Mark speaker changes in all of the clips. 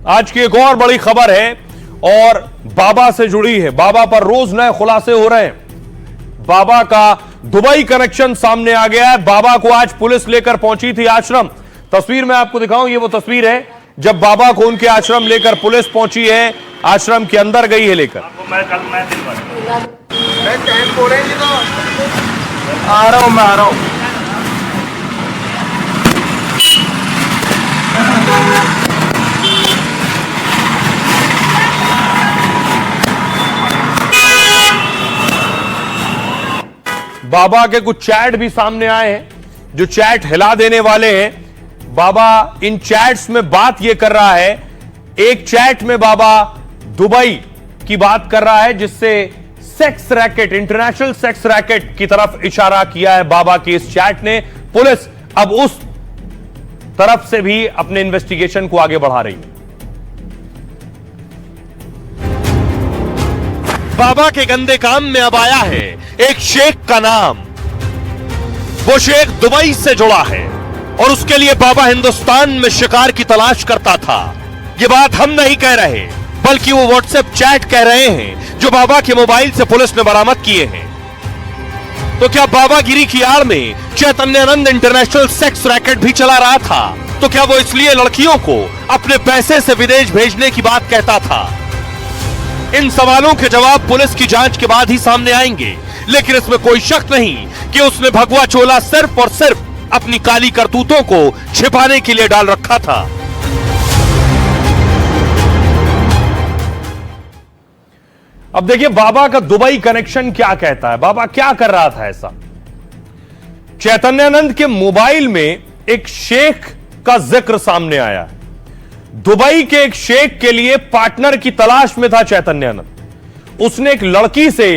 Speaker 1: आज की एक और बड़ी खबर है और बाबा से जुड़ी है। बाबा पर रोज नए खुलासे हो रहे हैं। बाबा का दुबई कनेक्शन सामने आ गया है। बाबा को आज पुलिस लेकर पहुंची थी आश्रम। तस्वीर मैं आपको दिखाऊं, ये वो तस्वीर है जब बाबा को उनके आश्रम लेकर पुलिस पहुंची है, आश्रम के अंदर गई है लेकर।
Speaker 2: मैं आ रहा हूं।
Speaker 1: बाबा के कुछ चैट भी सामने आए हैं जो चैट हिला देने वाले हैं। बाबा इन चैट्स में बात यह कर रहा है, एक चैट में बाबा दुबई की बात कर रहा है जिससे sex racket, international sex racket की तरफ इशारा किया है बाबा की इस चैट ने। पुलिस अब उस तरफ से भी अपने इन्वेस्टिगेशन को आगे बढ़ा रही है। बाबा के गंदे काम में अब आया है एक शेख का नाम। वो शेख दुबई से जुड़ा है और उसके लिए बाबा हिंदुस्तान में शिकार की तलाश करता था। ये बात हम नहीं कह रहे, बल्कि वो व्हाट्सएप चैट कह रहे हैं जो बाबा के मोबाइल से पुलिस ने बरामद किए हैं। तो क्या बाबागिरी की आड़ में चैतन्यानंद इंटरनेशनल सेक्स रैकेट भी चला रहा था? तो क्या वो इसलिए लड़कियों को अपने पैसे से विदेश भेजने की बात कहता था? इन सवालों के जवाब पुलिस की जांच के बाद ही सामने आएंगे, लेकिन इसमें कोई शक नहीं कि उसने भगवा चोला सिर्फ और सिर्फ अपनी काली करतूतों को छिपाने के लिए डाल रखा था। अब देखिए बाबा का दुबई कनेक्शन क्या कहता है, बाबा क्या कर रहा था ऐसा। चैतन्यानंद के मोबाइल में एक शेख का जिक्र सामने आया। दुबई के एक शेख के लिए पार्टनर की तलाश में था चैतन्यानंद। उसने एक लड़की से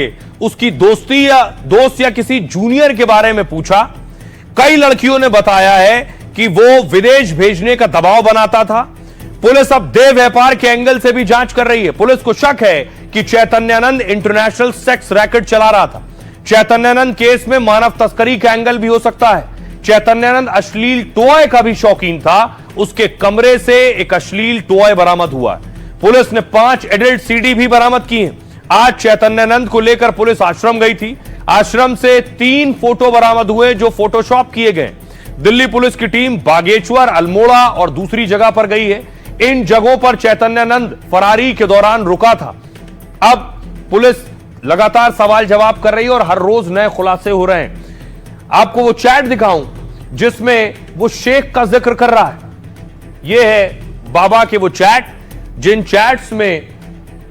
Speaker 1: उसकी दोस्ती या दोस्त या किसी जूनियर के बारे में पूछा। कई लड़कियों ने बताया है कि वो विदेश भेजने का दबाव बनाता था। पुलिस अब देह व्यापार के एंगल से भी जांच कर रही है। पुलिस को शक है कि चैतन्यानंद इंटरनेशनल सेक्स रैकेट चला रहा था। चैतन्यानंद केस में मानव तस्करी का एंगल भी हो सकता है। चैतन्यानंद अश्लील टॉय का भी शौकीन था। उसके कमरे से एक अश्लील टॉय बरामद हुआ है। पुलिस ने 5 एडल्ट सीडी भी बरामद की हैं। आज चैतन्यानंद को लेकर पुलिस आश्रम गई थी। आश्रम से 3 फोटो बरामद हुए जो फोटोशॉप किए गए। दिल्ली पुलिस की टीम बागेश्वर, अल्मोड़ा और दूसरी जगह पर गई है। इन जगहों पर चैतन्यानंद फरारी के दौरान रुका था। अब पुलिस लगातार सवाल जवाब कर रही है और हर रोज नए खुलासे हो रहे हैं। आपको वो चैट दिखाऊं जिसमें वो शेख का जिक्र कर रहा है। ये है बाबा के वो चैट जिन चैट्स में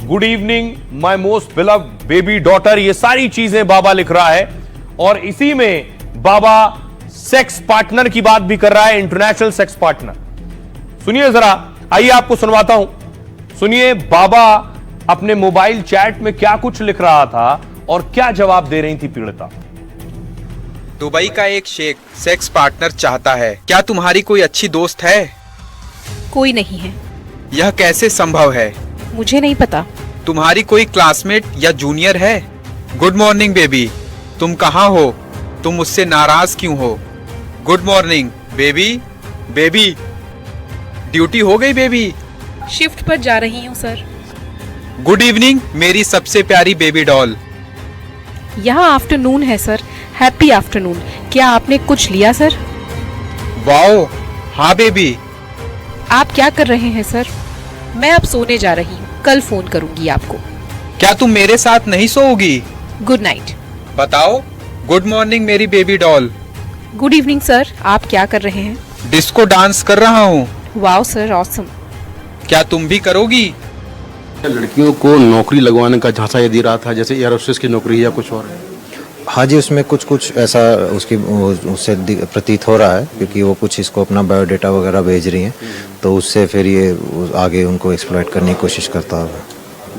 Speaker 1: good evening my most beloved baby daughter, ये सारी चीजें बाबा लिख रहा है। और इसी में बाबा सेक्स पार्टनर की बात भी कर रहा है, इंटरनेशनल सेक्स पार्टनर। सुनिए जरा, आइए आपको सुनवाता हूं। सुनिए बाबा अपने मोबाइल चैट में क्या कुछ लिख रहा था और क्या जवाब दे रही थी पीड़िता।
Speaker 3: दुबई का एक शेख सेक्स पार्टनर चाहता है। क्या तुम्हारी कोई अच्छी दोस्त है?
Speaker 4: कोई नहीं है।
Speaker 3: यह कैसे संभव है?
Speaker 4: मुझे नहीं पता।
Speaker 3: तुम्हारी कोई क्लासमेट या जूनियर है? गुड मॉर्निंग बेबी, तुम कहाँ हो? तुम मुझसे नाराज क्यों हो? Good morning baby. Baby duty हो गई बेबी?
Speaker 4: शिफ्ट पर जा रही हूँ सर।
Speaker 3: गुड इवनिंग मेरी सबसे प्यारी बेबी डॉल।
Speaker 4: यहाँ आफ्टरनून है सर। Happy afternoon. क्या आपने कुछ लिया सर?
Speaker 3: वाओ हाँ बेबी।
Speaker 4: आप क्या कर रहे हैं सर? मैं अब सोने जा रही हूँ, कल फोन करूंगी आपको।
Speaker 3: क्या तुम मेरे साथ नहीं सोओगी?
Speaker 4: Good night.
Speaker 3: बताओ। गुड मॉर्निंग मेरी baby doll.
Speaker 4: Good evening sir. आप क्या कर रहे हैं?
Speaker 3: डिस्को डांस कर रहा हूँ।
Speaker 4: Wow sir, awesome.
Speaker 3: क्या तुम भी करोगी?
Speaker 5: लड़कियों को नौकरी लगवाने का झांसा ये दे रहा था, जैसे एयर होस्टेस की नौकरी या कुछ और।
Speaker 6: हाँ जी, उसमें कुछ ऐसा उससे प्रतीत हो रहा है, क्योंकि वो कुछ इसको अपना बायोडाटा वगैरह भेज रही हैं, तो उससे फिर ये आगे उनको एक्सप्लॉइट करने की कोशिश करता होगा।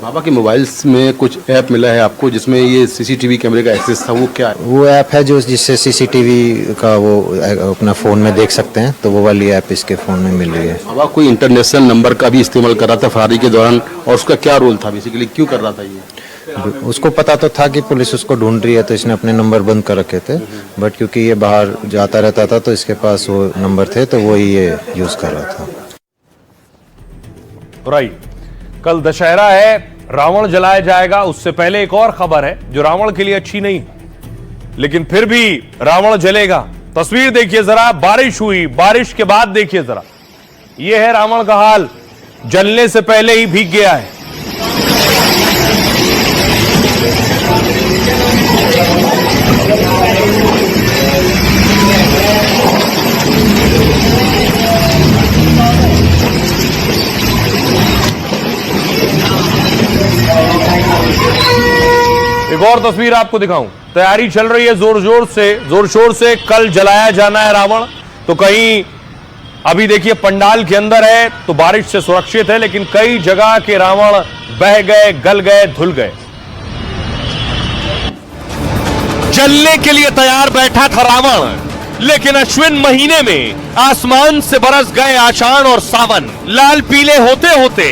Speaker 5: बाबा के मोबाइल्स में कुछ ऐप मिला है आपको जिसमें ये सीसीटीवी कैमरे का एक्सेस था, वो क्या है?
Speaker 6: वो ऐप है जो जिससे सीसीटीवी का वो अपना फ़ोन में देख सकते हैं, तो वो वाली ऐप इसके फ़ोन में मिल रही है।
Speaker 5: बाबा कोई इंटरनेशनल नंबर का भी इस्तेमाल कर रहा था फरारी के दौरान, और उसका क्या रोल था, बेसिकली क्यों कर रहा था ये?
Speaker 6: उसको पता तो था कि पुलिस उसको ढूंढ रही है, तो इसने अपने नंबर बंद कर रखे थे, बट क्योंकि ये बाहर जाता रहता था तो इसके पास वो नंबर थे, तो वो ही ये यूज़ कर रहा था।
Speaker 1: और आइए, कल दशहरा है, रावण जलाया जाएगा। उससे पहले एक और खबर है जो रावण के लिए अच्छी नहीं, लेकिन फिर भी रावण जलेगा। तस्वीर देखिए जरा, बारिश हुई, बारिश के बाद देखिए जरा, यह है रावण का हाल, जलने से पहले ही भीग गया है। एक और तस्वीर आपको दिखाऊं, तैयारी चल रही है जोर शोर से कल जलाया जाना है रावण। तो कहीं अभी देखिए पंडाल के अंदर है तो बारिश से सुरक्षित है, लेकिन कई जगह के रावण बह गए, गल गए, धुल गए। जलने के लिए तैयार बैठा था रावण, लेकिन अश्विन महीने में आसमान से बरस गए आषाढ़ और सावन, लाल पीले होते होते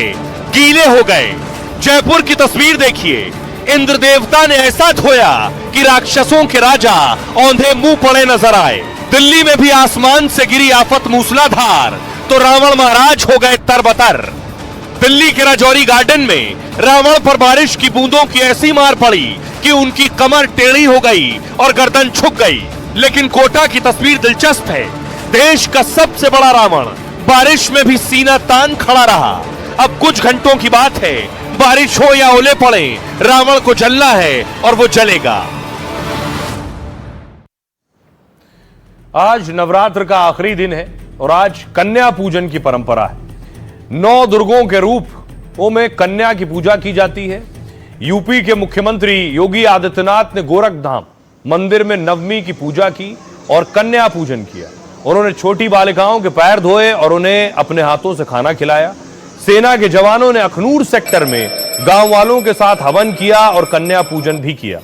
Speaker 1: गीले हो गए। जयपुर की तस्वीर देखिए, इंद्र देवता ने ऐसा धोया कि राक्षसों के राजा औंधे मुंह पड़े नजर आए। दिल्ली में भी आसमान से गिरी आफत मूसलाधार, तो रावण महाराज हो गए तरबतर। दिल्ली के राजौरी गार्डन में रावण पर बारिश की बूंदों की ऐसी मार पड़ी कि उनकी कमर टेढ़ी हो गई और गर्दन झुक गई। लेकिन कोटा की तस्वीर दिलचस्प है, देश का सबसे बड़ा रावण बारिश में भी सीना तान खड़ा रहा। अब कुछ घंटों की बात है, बारिश हो या ओले पड़े, रावण को जलना है और वो जलेगा। आज नवरात्र का आखिरी दिन है और आज कन्या पूजन की परंपरा है। 9 दुर्गों के रूपों में कन्या की पूजा की जाती है। यूपी के मुख्यमंत्री योगी आदित्यनाथ ने गोरखधाम मंदिर में नवमी की पूजा की और कन्या पूजन किया। उन्होंने छोटी बालिकाओं के पैर धोए और उन्हें अपने हाथों से खाना खिलाया। सेना के जवानों ने अखनूर सेक्टर में गांव वालों के साथ हवन किया और कन्या पूजन भी किया।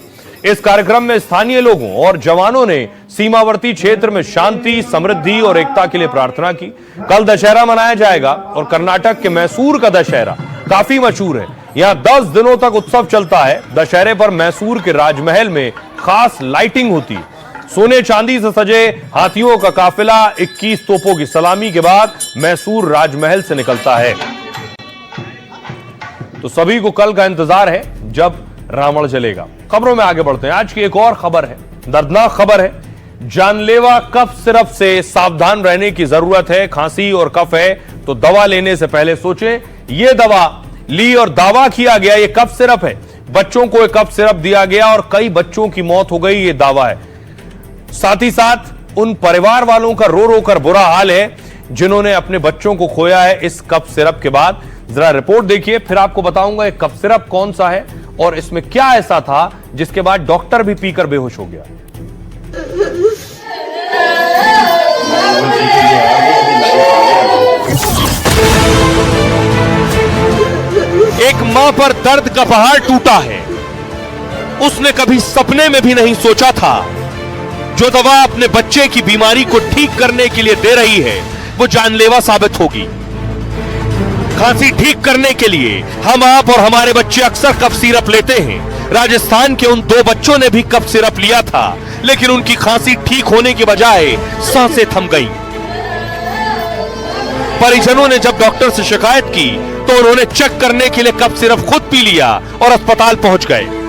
Speaker 1: इस कार्यक्रम में स्थानीय लोगों और जवानों ने सीमावर्ती क्षेत्र में शांति, समृद्धि और एकता के लिए प्रार्थना की। कल दशहरा मनाया जाएगा और कर्नाटक के मैसूर का दशहरा काफी मशहूर है। यहां 10 दिनों तक उत्सव चलता है। दशहरे पर मैसूर के राजमहल में खास लाइटिंग होती है। सोने चांदी से सजे हाथियों का काफिला 21 तोपों की सलामी के बाद मैसूर राजमहल से निकलता है। तो सभी को कल का इंतजार है जब रावण जलेगा। खबरों में आगे बढ़ते हैं। आज की एक और खबर है, दर्दनाक खबर है। जानलेवा कफ सिरप से सावधान रहने की जरूरत है। खांसी और कफ है तो दवा लेने से पहले सोचें। यह दवा ली और दावा किया गया ये कफ सिरप है। बच्चों को एक कफ सिरप दिया गया और कई बच्चों की मौत हो गई, ये दावा है। साथ ही साथ उन परिवार वालों का रो रो कर बुरा हाल है जिन्होंने अपने बच्चों को खोया है इस कफ सिरप के बाद। जरा रिपोर्ट देखिए, फिर आपको बताऊंगा ये कफ सिरप कौन सा है और इसमें क्या ऐसा था जिसके बाद डॉक्टर भी पीकर बेहोश हो गया। एक मां पर दर्द का पहाड़ टूटा है। उसने कभी सपने में भी नहीं सोचा था जो दवा अपने बच्चे की बीमारी को ठीक करने के लिए दे रही है वो जानलेवा साबित होगी। खांसी ठीक करने के लिए हम, आप और हमारे बच्चे अक्सर कफ सिरप लेते हैं। राजस्थान के उन 2 बच्चों ने भी कफ सिरप लिया था, लेकिन उनकी खांसी ठीक होने के बजाय सांसें थम गई। परिजनों ने जब डॉक्टर से शिकायत की तो उन्होंने चेक करने के लिए कफ सिरप खुद पी लिया और अस्पताल पहुंच गए।